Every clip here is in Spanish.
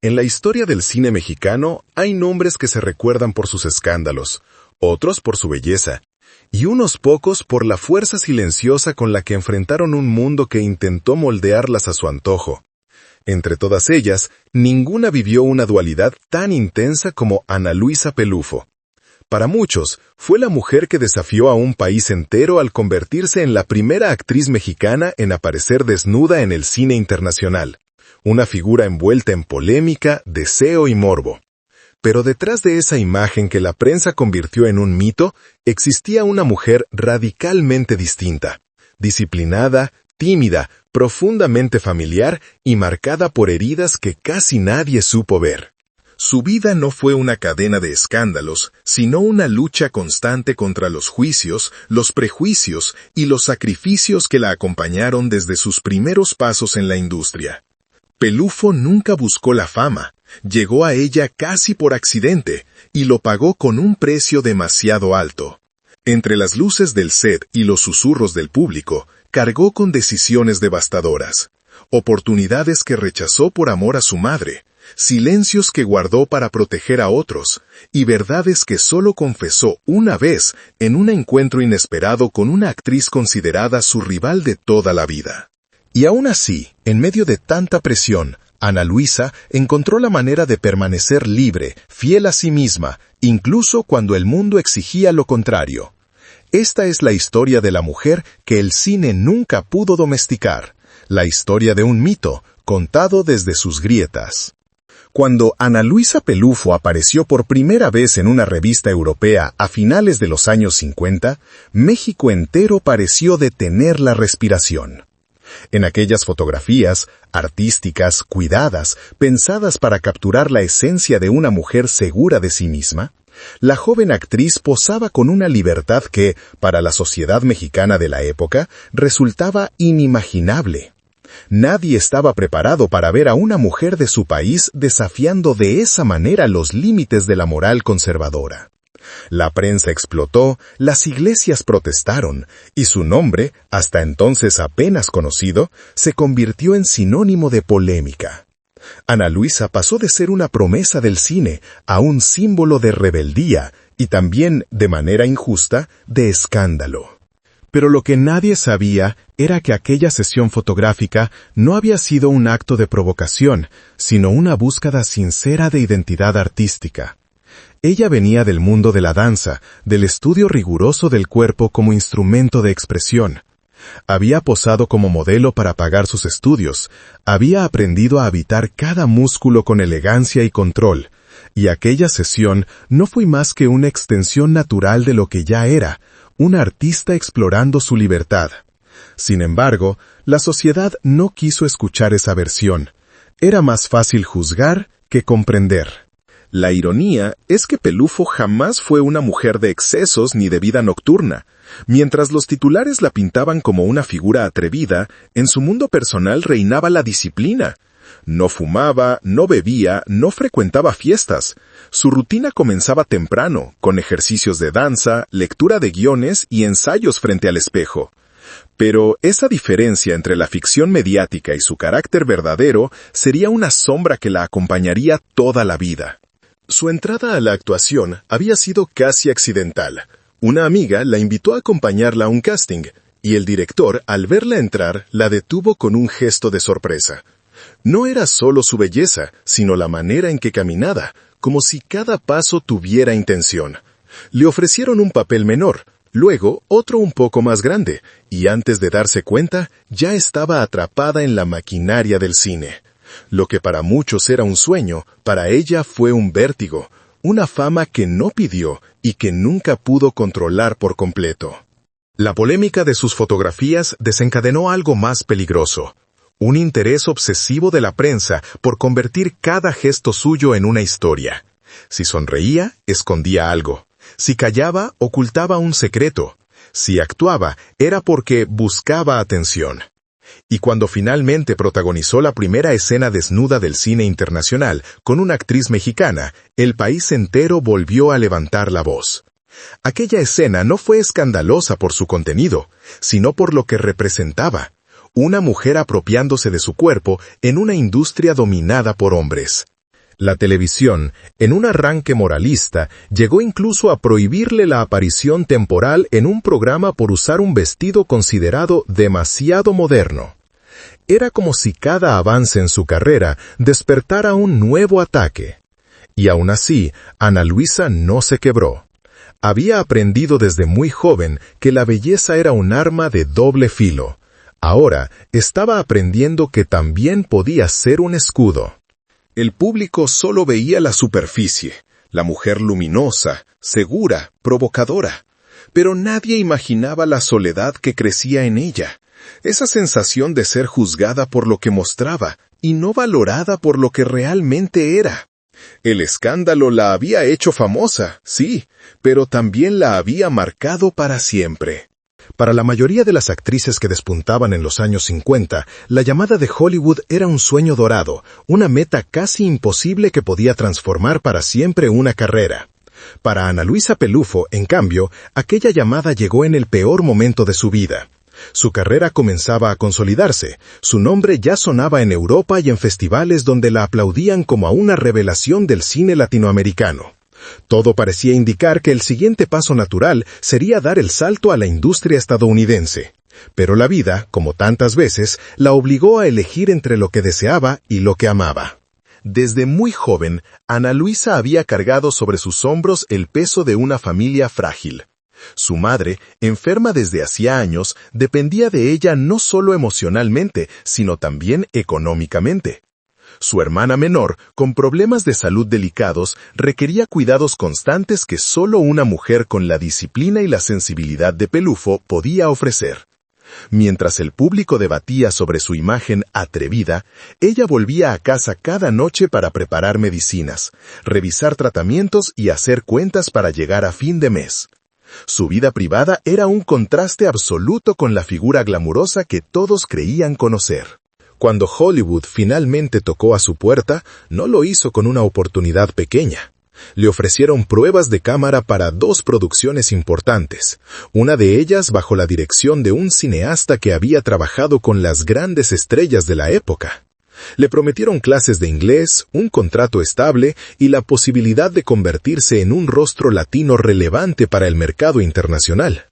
En la historia del cine mexicano hay nombres que se recuerdan por sus escándalos, otros por su belleza, y unos pocos por la fuerza silenciosa con la que enfrentaron un mundo que intentó moldearlas a su antojo. Entre todas ellas, ninguna vivió una dualidad tan intensa como Ana Luisa Pelufo. Para muchos, fue la mujer que desafió a un país entero al convertirse en la primera actriz mexicana en aparecer desnuda en el cine internacional. Una figura envuelta en polémica, deseo y morbo. Pero detrás de esa imagen que la prensa convirtió en un mito, existía una mujer radicalmente distinta, disciplinada, tímida, profundamente familiar y marcada por heridas que casi nadie supo ver. Su vida no fue una cadena de escándalos, sino una lucha constante contra los juicios, los prejuicios y los sacrificios que la acompañaron desde sus primeros pasos en la industria. Pelufo nunca buscó la fama, llegó a ella casi por accidente y lo pagó con un precio demasiado alto. Entre las luces del set y los susurros del público, cargó con decisiones devastadoras, oportunidades que rechazó por amor a su madre, silencios que guardó para proteger a otros, y verdades que solo confesó una vez en un encuentro inesperado con una actriz considerada su rival de toda la vida. Y aún así, en medio de tanta presión, Ana Luisa encontró la manera de permanecer libre, fiel a sí misma, incluso cuando el mundo exigía lo contrario. Esta es la historia de la mujer que el cine nunca pudo domesticar, la historia de un mito, contado desde sus grietas. Cuando Ana Luisa Pelufo apareció por primera vez en una revista europea a finales de los años 50, México entero pareció detener la respiración. En aquellas fotografías, artísticas, cuidadas, pensadas para capturar la esencia de una mujer segura de sí misma, la joven actriz posaba con una libertad que, para la sociedad mexicana de la época, resultaba inimaginable. Nadie estaba preparado para ver a una mujer de su país desafiando de esa manera los límites de la moral conservadora. La prensa explotó, las iglesias protestaron, y su nombre, hasta entonces apenas conocido, se convirtió en sinónimo de polémica. Ana Luisa pasó de ser una promesa del cine a un símbolo de rebeldía y también, de manera injusta, de escándalo. Pero lo que nadie sabía era que aquella sesión fotográfica no había sido un acto de provocación, sino una búsqueda sincera de identidad artística. Ella venía del mundo de la danza, del estudio riguroso del cuerpo como instrumento de expresión. Había posado como modelo para pagar sus estudios, había aprendido a habitar cada músculo con elegancia y control, y aquella sesión no fue más que una extensión natural de lo que ya era, un artista explorando su libertad. Sin embargo, la sociedad no quiso escuchar esa versión. Era más fácil juzgar que comprender. La ironía es que Pelufo jamás fue una mujer de excesos ni de vida nocturna. Mientras los titulares la pintaban como una figura atrevida, en su mundo personal reinaba la disciplina. No fumaba, no bebía, no frecuentaba fiestas. Su rutina comenzaba temprano, con ejercicios de danza, lectura de guiones y ensayos frente al espejo. Pero esa diferencia entre la ficción mediática y su carácter verdadero sería una sombra que la acompañaría toda la vida. Su entrada a la actuación había sido casi accidental. Una amiga la invitó a acompañarla a un casting, y el director, al verla entrar, la detuvo con un gesto de sorpresa. No era solo su belleza, sino la manera en que caminaba, como si cada paso tuviera intención. Le ofrecieron un papel menor, luego otro un poco más grande, y antes de darse cuenta, ya estaba atrapada en la maquinaria del cine. Lo que para muchos era un sueño, para ella fue un vértigo, una fama que no pidió y que nunca pudo controlar por completo. La polémica de sus fotografías desencadenó algo más peligroso, un interés obsesivo de la prensa por convertir cada gesto suyo en una historia. Si sonreía, escondía algo. Si callaba, ocultaba un secreto. Si actuaba, era porque buscaba atención. Y cuando finalmente protagonizó la primera escena desnuda del cine internacional con una actriz mexicana, el país entero volvió a levantar la voz. Aquella escena no fue escandalosa por su contenido, sino por lo que representaba, una mujer apropiándose de su cuerpo en una industria dominada por hombres. La televisión, en un arranque moralista, llegó incluso a prohibirle la aparición temporal en un programa por usar un vestido considerado demasiado moderno. Era como si cada avance en su carrera despertara un nuevo ataque. Y aún así, Ana Luisa no se quebró. Había aprendido desde muy joven que la belleza era un arma de doble filo. Ahora estaba aprendiendo que también podía ser un escudo. El público solo veía la superficie, la mujer luminosa, segura, provocadora. Pero nadie imaginaba la soledad que crecía en ella. Esa sensación de ser juzgada por lo que mostraba y no valorada por lo que realmente era. El escándalo la había hecho famosa, sí, pero también la había marcado para siempre. Para la mayoría de las actrices que despuntaban en los años 50, la llamada de Hollywood era un sueño dorado, una meta casi imposible que podía transformar para siempre una carrera. Para Ana Luisa Pelufo, en cambio, aquella llamada llegó en el peor momento de su vida. Su carrera comenzaba a consolidarse, su nombre ya sonaba en Europa y en festivales donde la aplaudían como a una revelación del cine latinoamericano. Todo parecía indicar que el siguiente paso natural sería dar el salto a la industria estadounidense. Pero la vida, como tantas veces, la obligó a elegir entre lo que deseaba y lo que amaba. Desde muy joven, Ana Luisa había cargado sobre sus hombros el peso de una familia frágil. Su madre, enferma desde hacía años, dependía de ella no solo emocionalmente, sino también económicamente. Su hermana menor, con problemas de salud delicados, requería cuidados constantes que solo una mujer con la disciplina y la sensibilidad de Pelufo podía ofrecer. Mientras el público debatía sobre su imagen atrevida, ella volvía a casa cada noche para preparar medicinas, revisar tratamientos y hacer cuentas para llegar a fin de mes. Su vida privada era un contraste absoluto con la figura glamurosa que todos creían conocer. Cuando Hollywood finalmente tocó a su puerta, no lo hizo con una oportunidad pequeña. Le ofrecieron pruebas de cámara para 2 producciones importantes, una de ellas bajo la dirección de un cineasta que había trabajado con las grandes estrellas de la época. Le prometieron clases de inglés, un contrato estable y la posibilidad de convertirse en un rostro latino relevante para el mercado internacional.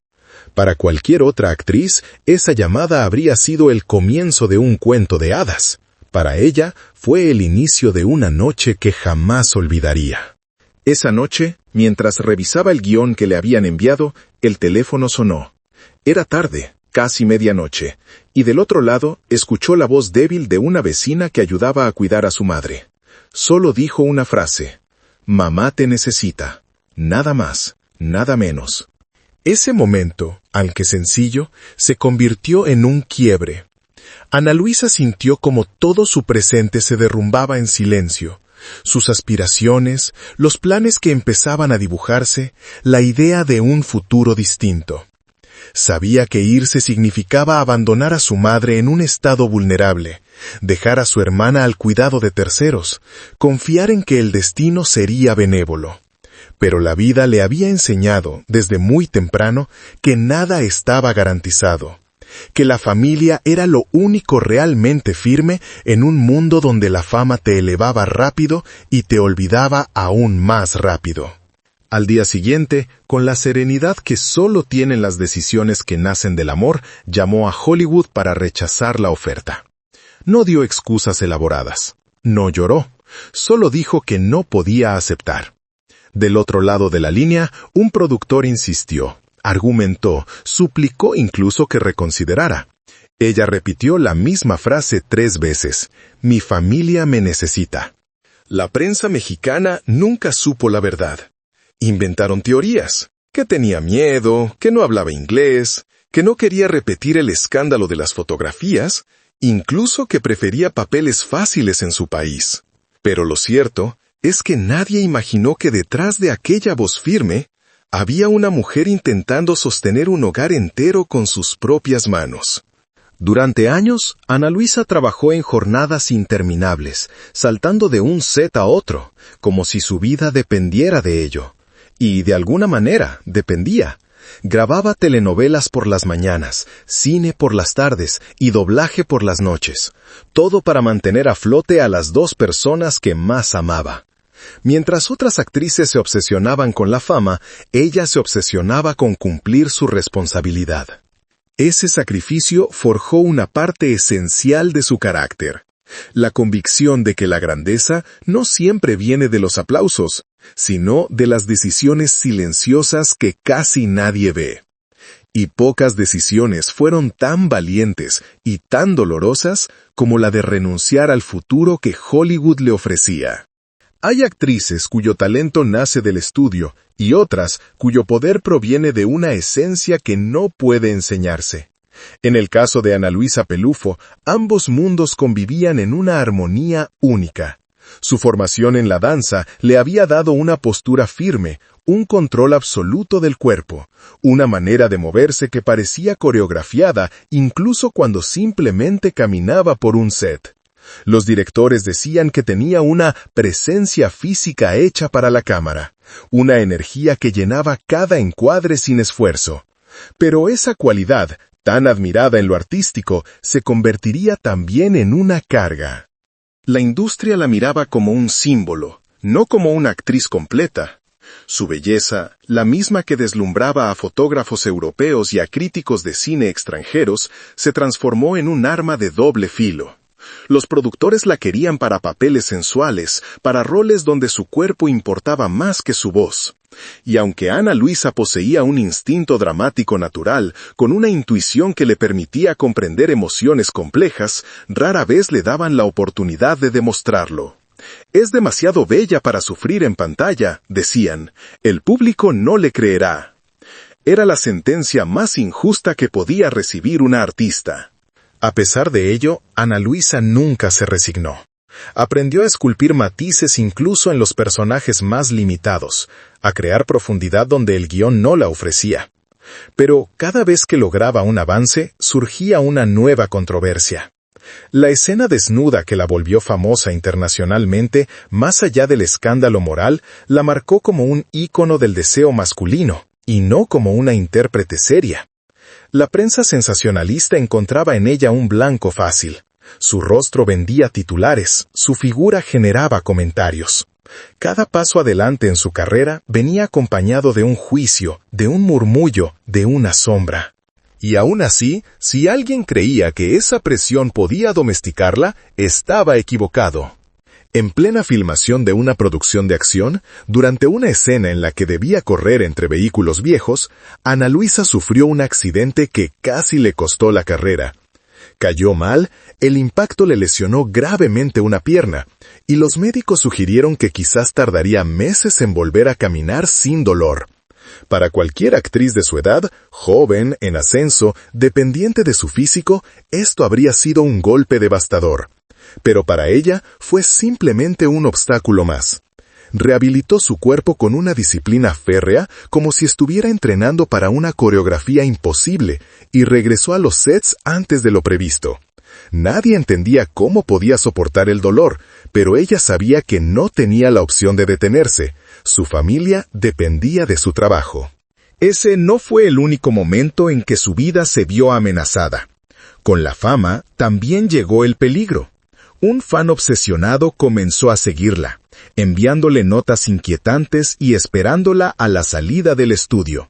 Para cualquier otra actriz, esa llamada habría sido el comienzo de un cuento de hadas. Para ella, fue el inicio de una noche que jamás olvidaría. Esa noche, mientras revisaba el guión que le habían enviado, el teléfono sonó. Era tarde, casi medianoche, y del otro lado escuchó la voz débil de una vecina que ayudaba a cuidar a su madre. Solo dijo una frase: «Mamá te necesita». Nada más, nada menos. Ese momento, aunque sencillo, se convirtió en un quiebre. Ana Luisa sintió como todo su presente se derrumbaba en silencio. Sus aspiraciones, los planes que empezaban a dibujarse, la idea de un futuro distinto. Sabía que irse significaba abandonar a su madre en un estado vulnerable, dejar a su hermana al cuidado de terceros, confiar en que el destino sería benévolo. Pero la vida le había enseñado, desde muy temprano, que nada estaba garantizado, que la familia era lo único realmente firme en un mundo donde la fama te elevaba rápido y te olvidaba aún más rápido. Al día siguiente, con la serenidad que solo tienen las decisiones que nacen del amor, llamó a Hollywood para rechazar la oferta. No dio excusas elaboradas, no lloró, solo dijo que no podía aceptar. Del otro lado de la línea, un productor insistió, argumentó, suplicó incluso que reconsiderara. Ella repitió la misma frase 3 veces: «Mi familia me necesita». La prensa mexicana nunca supo la verdad. Inventaron teorías, que tenía miedo, que no hablaba inglés, que no quería repetir el escándalo de las fotografías, incluso que prefería papeles fáciles en su país. Pero lo cierto es que nadie imaginó que detrás de aquella voz firme había una mujer intentando sostener un hogar entero con sus propias manos. Durante años, Ana Luisa trabajó en jornadas interminables, saltando de un set a otro, como si su vida dependiera de ello. Y de alguna manera, dependía. Grababa telenovelas por las mañanas, cine por las tardes y doblaje por las noches, todo para mantener a flote a las dos personas que más amaba. Mientras otras actrices se obsesionaban con la fama, ella se obsesionaba con cumplir su responsabilidad. Ese sacrificio forjó una parte esencial de su carácter: la convicción de que la grandeza no siempre viene de los aplausos, sino de las decisiones silenciosas que casi nadie ve. Y pocas decisiones fueron tan valientes y tan dolorosas como la de renunciar al futuro que Hollywood le ofrecía. Hay actrices cuyo talento nace del estudio y otras cuyo poder proviene de una esencia que no puede enseñarse. En el caso de Ana Luisa Pelufo, ambos mundos convivían en una armonía única. Su formación en la danza le había dado una postura firme, un control absoluto del cuerpo, una manera de moverse que parecía coreografiada incluso cuando simplemente caminaba por un set. Los directores decían que tenía una presencia física hecha para la cámara, una energía que llenaba cada encuadre sin esfuerzo. Pero esa cualidad, tan admirada en lo artístico, se convertiría también en una carga. La industria la miraba como un símbolo, no como una actriz completa. Su belleza, la misma que deslumbraba a fotógrafos europeos y a críticos de cine extranjeros, se transformó en un arma de doble filo. Los productores la querían para papeles sensuales, para roles donde su cuerpo importaba más que su voz. Y aunque Ana Luisa poseía un instinto dramático natural, con una intuición que le permitía comprender emociones complejas, rara vez le daban la oportunidad de demostrarlo. «Es demasiado bella para sufrir en pantalla», decían. «El público no le creerá». Era la sentencia más injusta que podía recibir una artista. A pesar de ello, Ana Luisa nunca se resignó. Aprendió a esculpir matices incluso en los personajes más limitados, a crear profundidad donde el guión no la ofrecía. Pero cada vez que lograba un avance, surgía una nueva controversia. La escena desnuda que la volvió famosa internacionalmente, más allá del escándalo moral, la marcó como un ícono del deseo masculino, y no como una intérprete seria. La prensa sensacionalista encontraba en ella un blanco fácil. Su rostro vendía titulares, su figura generaba comentarios. Cada paso adelante en su carrera venía acompañado de un juicio, de un murmullo, de una sombra. Y aún así, si alguien creía que esa presión podía domesticarla, estaba equivocado. En plena filmación de una producción de acción, durante una escena en la que debía correr entre vehículos viejos, Ana Luisa sufrió un accidente que casi le costó la carrera. Cayó mal, el impacto le lesionó gravemente una pierna, y los médicos sugirieron que quizás tardaría meses en volver a caminar sin dolor. Para cualquier actriz de su edad, joven, en ascenso, dependiente de su físico, esto habría sido un golpe devastador. Pero para ella fue simplemente un obstáculo más. Rehabilitó su cuerpo con una disciplina férrea como si estuviera entrenando para una coreografía imposible y regresó a los sets antes de lo previsto. Nadie entendía cómo podía soportar el dolor, pero ella sabía que no tenía la opción de detenerse. Su familia dependía de su trabajo. Ese no fue el único momento en que su vida se vio amenazada. Con la fama también llegó el peligro. Un fan obsesionado comenzó a seguirla, enviándole notas inquietantes y esperándola a la salida del estudio.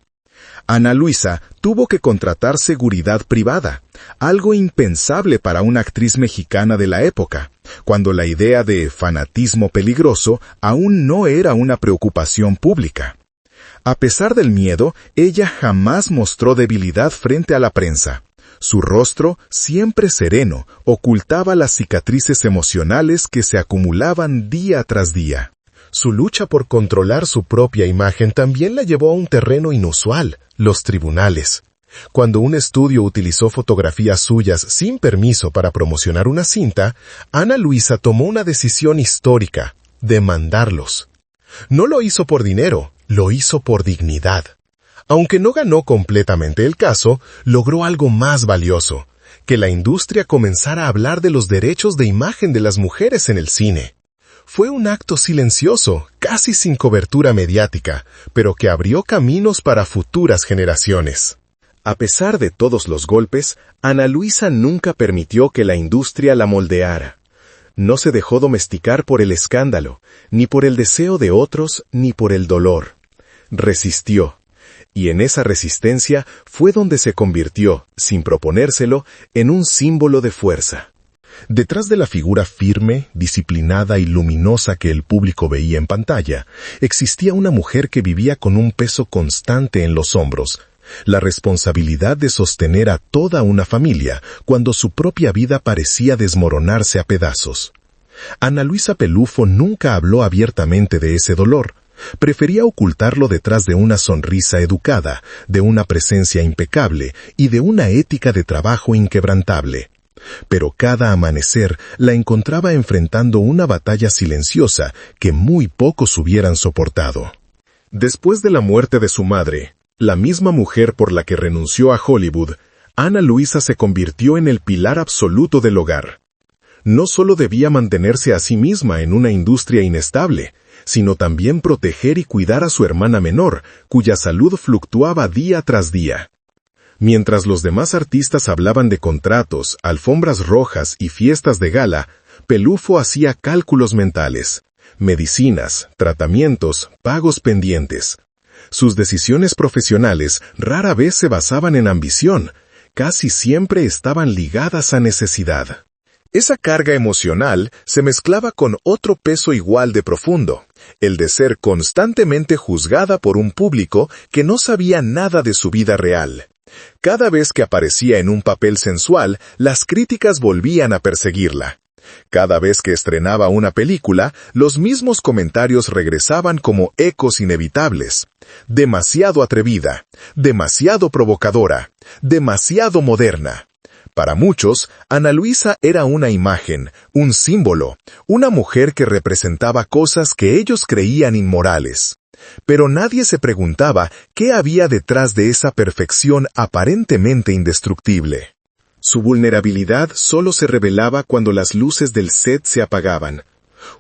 Ana Luisa tuvo que contratar seguridad privada, algo impensable para una actriz mexicana de la época, cuando la idea de fanatismo peligroso aún no era una preocupación pública. A pesar del miedo, ella jamás mostró debilidad frente a la prensa. Su rostro, siempre sereno, ocultaba las cicatrices emocionales que se acumulaban día tras día. Su lucha por controlar su propia imagen también la llevó a un terreno inusual, los tribunales. Cuando un estudio utilizó fotografías suyas sin permiso para promocionar una cinta, Ana Luisa tomó una decisión histórica: demandarlos. No lo hizo por dinero, lo hizo por dignidad. Aunque no ganó completamente el caso, logró algo más valioso: que la industria comenzara a hablar de los derechos de imagen de las mujeres en el cine. Fue un acto silencioso, casi sin cobertura mediática, pero que abrió caminos para futuras generaciones. A pesar de todos los golpes, Ana Luisa nunca permitió que la industria la moldeara. No se dejó domesticar por el escándalo, ni por el deseo de otros, ni por el dolor. Resistió. Y en esa resistencia fue donde se convirtió, sin proponérselo, en un símbolo de fuerza. Detrás de la figura firme, disciplinada y luminosa que el público veía en pantalla, existía una mujer que vivía con un peso constante en los hombros, la responsabilidad de sostener a toda una familia cuando su propia vida parecía desmoronarse a pedazos. Ana Luisa Pelufo nunca habló abiertamente de ese dolor. Prefería ocultarlo detrás de una sonrisa educada, de una presencia impecable y de una ética de trabajo inquebrantable. Pero cada amanecer la encontraba enfrentando una batalla silenciosa que muy pocos hubieran soportado. Después de la muerte de su madre, la misma mujer por la que renunció a Hollywood, Ana Luisa se convirtió en el pilar absoluto del hogar. No solo debía mantenerse a sí misma en una industria inestable, sino también proteger y cuidar a su hermana menor, cuya salud fluctuaba día tras día. Mientras los demás artistas hablaban de contratos, alfombras rojas y fiestas de gala, Pelufo hacía cálculos mentales, medicinas, tratamientos, pagos pendientes. Sus decisiones profesionales rara vez se basaban en ambición, casi siempre estaban ligadas a necesidad. Esa carga emocional se mezclaba con otro peso igual de profundo, el de ser constantemente juzgada por un público que no sabía nada de su vida real. Cada vez que aparecía en un papel sensual, las críticas volvían a perseguirla. Cada vez que estrenaba una película, los mismos comentarios regresaban como ecos inevitables. Demasiado atrevida, demasiado provocadora, demasiado moderna. Para muchos, Ana Luisa era una imagen, un símbolo, una mujer que representaba cosas que ellos creían inmorales. Pero nadie se preguntaba qué había detrás de esa perfección aparentemente indestructible. Su vulnerabilidad solo se revelaba cuando las luces del set se apagaban.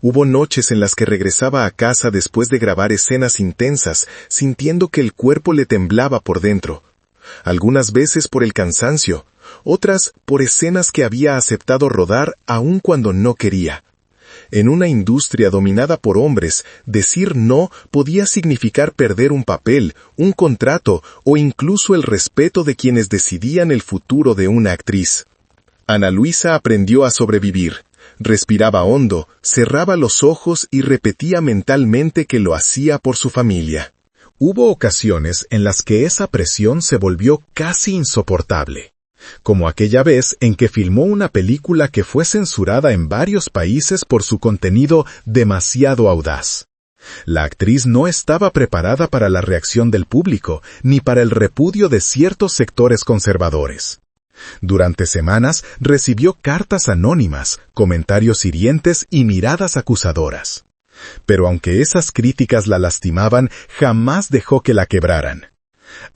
Hubo noches en las que regresaba a casa después de grabar escenas intensas, sintiendo que el cuerpo le temblaba por dentro. Algunas veces por el cansancio, otras por escenas que había aceptado rodar aun cuando no quería. En una industria dominada por hombres, decir no podía significar perder un papel, un contrato o incluso el respeto de quienes decidían el futuro de una actriz. Ana Luisa aprendió a sobrevivir. Respiraba hondo, cerraba los ojos y repetía mentalmente que lo hacía por su familia. Hubo ocasiones en las que esa presión se volvió casi insoportable, como aquella vez en que filmó una película que fue censurada en varios países por su contenido demasiado audaz. La actriz no estaba preparada para la reacción del público, ni para el repudio de ciertos sectores conservadores. Durante semanas recibió cartas anónimas, comentarios hirientes y miradas acusadoras. Pero aunque esas críticas la lastimaban, jamás dejó que la quebraran.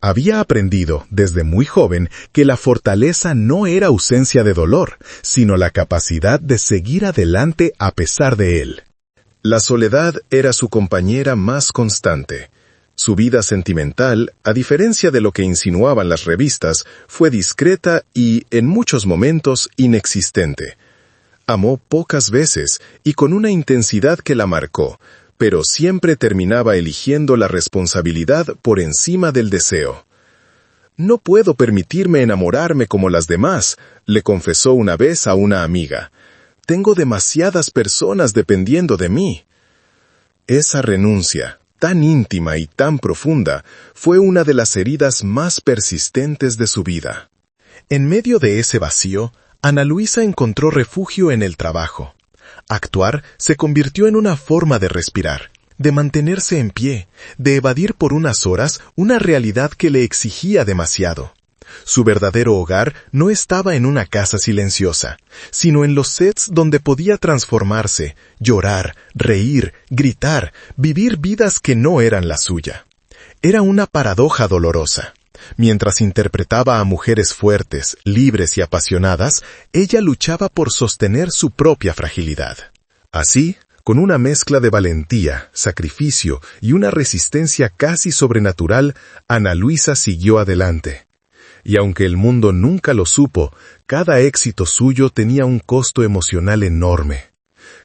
Había aprendido, desde muy joven, que la fortaleza no era ausencia de dolor, sino la capacidad de seguir adelante a pesar de él. La soledad era su compañera más constante. Su vida sentimental, a diferencia de lo que insinuaban las revistas, fue discreta y, en muchos momentos, inexistente. Amó pocas veces y con una intensidad que la marcó, pero siempre terminaba eligiendo la responsabilidad por encima del deseo. «No puedo permitirme enamorarme como las demás», le confesó una vez a una amiga. «Tengo demasiadas personas dependiendo de mí». Esa renuncia, tan íntima y tan profunda, fue una de las heridas más persistentes de su vida. En medio de ese vacío, Ana Luisa encontró refugio en el trabajo. Actuar se convirtió en una forma de respirar, de mantenerse en pie, de evadir por unas horas una realidad que le exigía demasiado. Su verdadero hogar no estaba en una casa silenciosa, sino en los sets donde podía transformarse, llorar, reír, gritar, vivir vidas que no eran la suya. Era una paradoja dolorosa. Mientras interpretaba a mujeres fuertes, libres y apasionadas, ella luchaba por sostener su propia fragilidad. Así, Con una mezcla de valentía, sacrificio y una resistencia casi sobrenatural, Ana Luisa siguió adelante. Y aunque el mundo nunca lo supo, cada éxito suyo tenía un costo emocional enorme.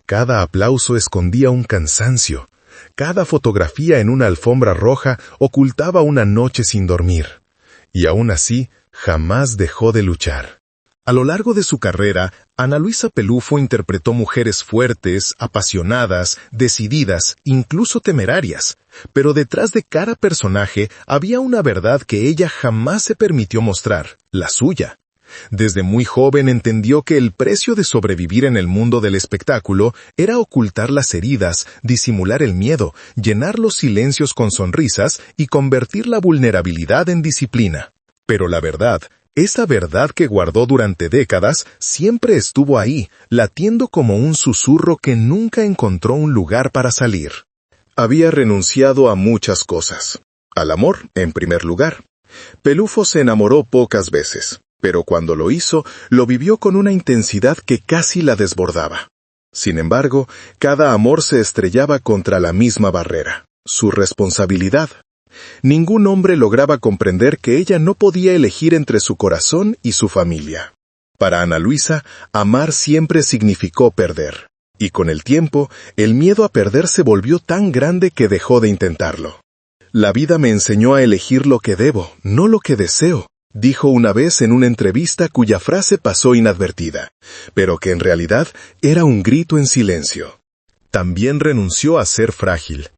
Cada aplauso escondía un cansancio. Cada fotografía en una alfombra roja ocultaba una noche sin dormir. Y aún así, jamás dejó de luchar. A lo largo de su carrera, Ana Luisa Pelufo interpretó mujeres fuertes, apasionadas, decididas, incluso temerarias. Pero detrás de cada personaje había una verdad que ella jamás se permitió mostrar, la suya. Desde muy joven entendió que el precio de sobrevivir en el mundo del espectáculo era ocultar las heridas, disimular el miedo, llenar los silencios con sonrisas y convertir la vulnerabilidad en disciplina. Pero la verdad, esa verdad que guardó durante décadas, siempre estuvo ahí, latiendo como un susurro que nunca encontró un lugar para salir. Había renunciado a muchas cosas. Al amor, en primer lugar. Pelufo se enamoró pocas veces, pero cuando lo hizo, lo vivió con una intensidad que casi la desbordaba. Sin embargo, cada amor se estrellaba contra la misma barrera, su responsabilidad. Ningún hombre lograba comprender que ella no podía elegir entre su corazón y su familia. Para Ana Luisa, amar siempre significó perder. Y con el tiempo, el miedo a perder se volvió tan grande que dejó de intentarlo. La vida me enseñó a elegir lo que debo, no lo que deseo, dijo una vez en una entrevista cuya frase pasó inadvertida, pero que en realidad era un grito en silencio. También renunció a ser frágil,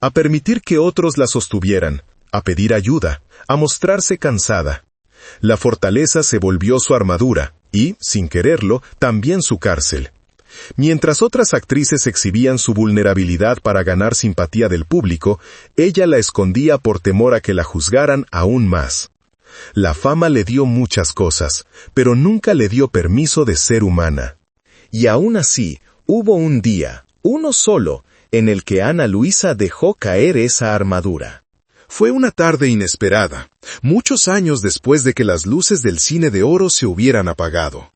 a permitir que otros la sostuvieran, a pedir ayuda, a mostrarse cansada. La fortaleza se volvió su armadura y, sin quererlo, también su cárcel. Mientras otras actrices exhibían su vulnerabilidad para ganar simpatía del público, ella la escondía por temor a que la juzgaran aún más. La fama le dio muchas cosas, pero nunca le dio permiso de ser humana. Y aún así, hubo un día, uno solo, en el que Ana Luisa dejó caer esa armadura. Fue una tarde inesperada, muchos años después de que las luces del cine de oro se hubieran apagado.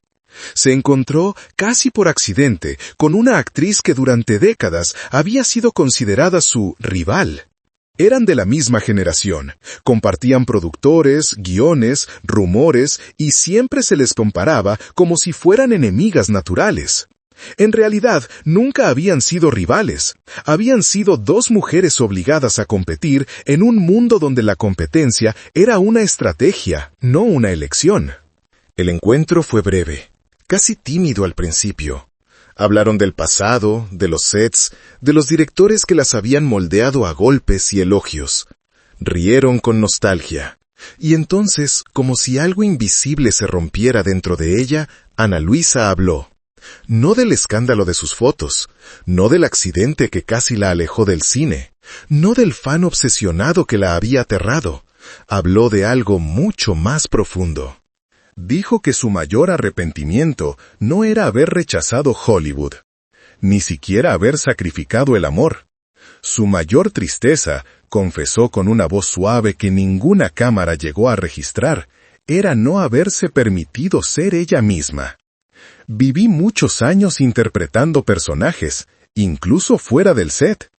Se encontró, casi por accidente, con una actriz que durante décadas había sido considerada su rival. Eran de la misma generación, compartían productores, guiones, rumores y siempre se les comparaba como si fueran enemigas naturales. En realidad, nunca habían sido rivales. Habían sido dos mujeres obligadas a competir en un mundo donde la competencia era una estrategia, no una elección. El encuentro fue breve, casi tímido al principio. Hablaron del pasado, de los sets, de los directores que las habían moldeado a golpes y elogios. Rieron con nostalgia. Y entonces, como si algo invisible se rompiera dentro de ella, Ana Luisa habló. No del escándalo de sus fotos, no del accidente que casi la alejó del cine, no del fan obsesionado que la había aterrado. Habló de algo mucho más profundo. Dijo que su mayor arrepentimiento no era haber rechazado Hollywood, ni siquiera haber sacrificado el amor. Su mayor tristeza, confesó con una voz suave que ninguna cámara llegó a registrar, era no haberse permitido ser ella misma. Viví muchos años interpretando personajes, incluso fuera del set.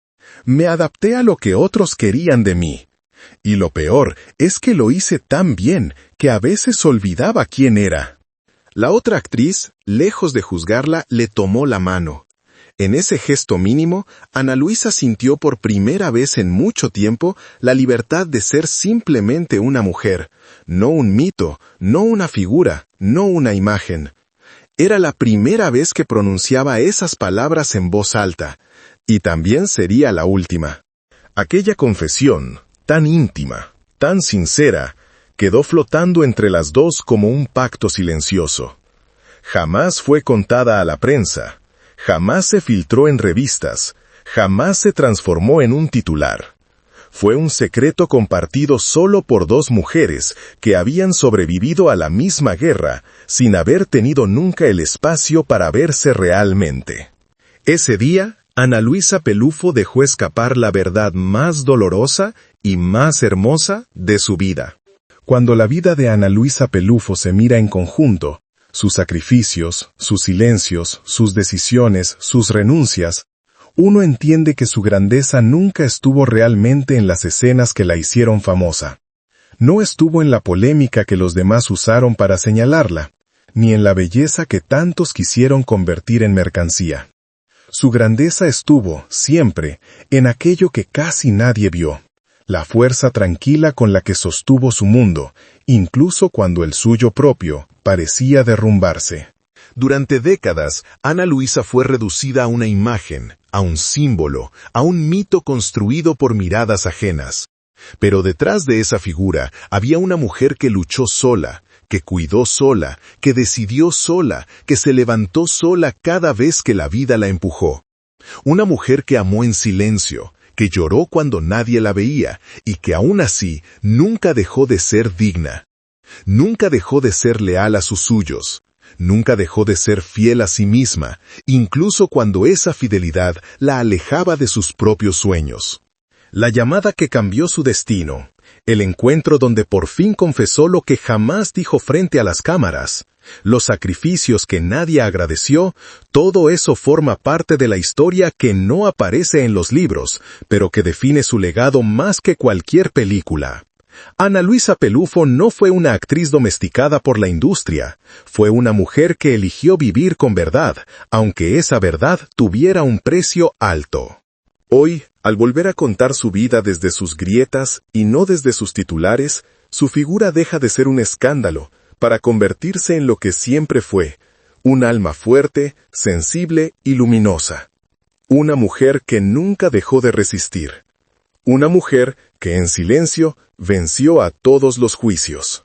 Me adapté a lo que otros querían de mí. Y lo peor es que lo hice tan bien que a veces olvidaba quién era. La otra actriz, lejos de juzgarla, le tomó la mano. En ese gesto mínimo, Ana Luisa sintió por primera vez en mucho tiempo la libertad de ser simplemente una mujer, no un mito, no una figura, no una imagen. Era la primera vez que pronunciaba esas palabras en voz alta, y también sería la última. Aquella confesión, tan íntima, tan sincera, quedó flotando entre las dos como un pacto silencioso. Jamás fue contada a la prensa, jamás se filtró en revistas, jamás se transformó en un titular. Fue un secreto compartido solo por dos mujeres que habían sobrevivido a la misma guerra sin haber tenido nunca el espacio para verse realmente. Ese día, Ana Luisa Pelufo dejó escapar la verdad más dolorosa y más hermosa de su vida. Cuando la vida de Ana Luisa Pelufo se mira en conjunto, sus sacrificios, sus silencios, sus decisiones, sus renuncias, uno entiende que su grandeza nunca estuvo realmente en las escenas que la hicieron famosa. No estuvo en la polémica que los demás usaron para señalarla, ni en la belleza que tantos quisieron convertir en mercancía. Su grandeza estuvo, siempre, en aquello que casi nadie vio, la fuerza tranquila con la que sostuvo su mundo, incluso cuando el suyo propio parecía derrumbarse. Durante décadas, Ana Luisa fue reducida a una imagen, a un símbolo, a un mito construido por miradas ajenas. Pero detrás de esa figura había una mujer que luchó sola, que cuidó sola, que decidió sola, que se levantó sola cada vez que la vida la empujó. Una mujer que amó en silencio, que lloró cuando nadie la veía y que aún así nunca dejó de ser digna. Nunca dejó de ser leal a sus suyos. Nunca dejó de ser fiel a sí misma, incluso cuando esa fidelidad la alejaba de sus propios sueños. La llamada que cambió su destino, el encuentro donde por fin confesó lo que jamás dijo frente a las cámaras, los sacrificios que nadie agradeció, todo eso forma parte de la historia que no aparece en los libros, pero que define su legado más que cualquier película. Ana Luisa Pelufo no fue una actriz domesticada por la industria, fue una mujer que eligió vivir con verdad, aunque esa verdad tuviera un precio alto. Hoy, al volver a contar su vida desde sus grietas y no desde sus titulares, su figura deja de ser un escándalo para convertirse en lo que siempre fue, un alma fuerte, sensible y luminosa. Una mujer que nunca dejó de resistir. Una mujer que en silencio venció a todos los juicios.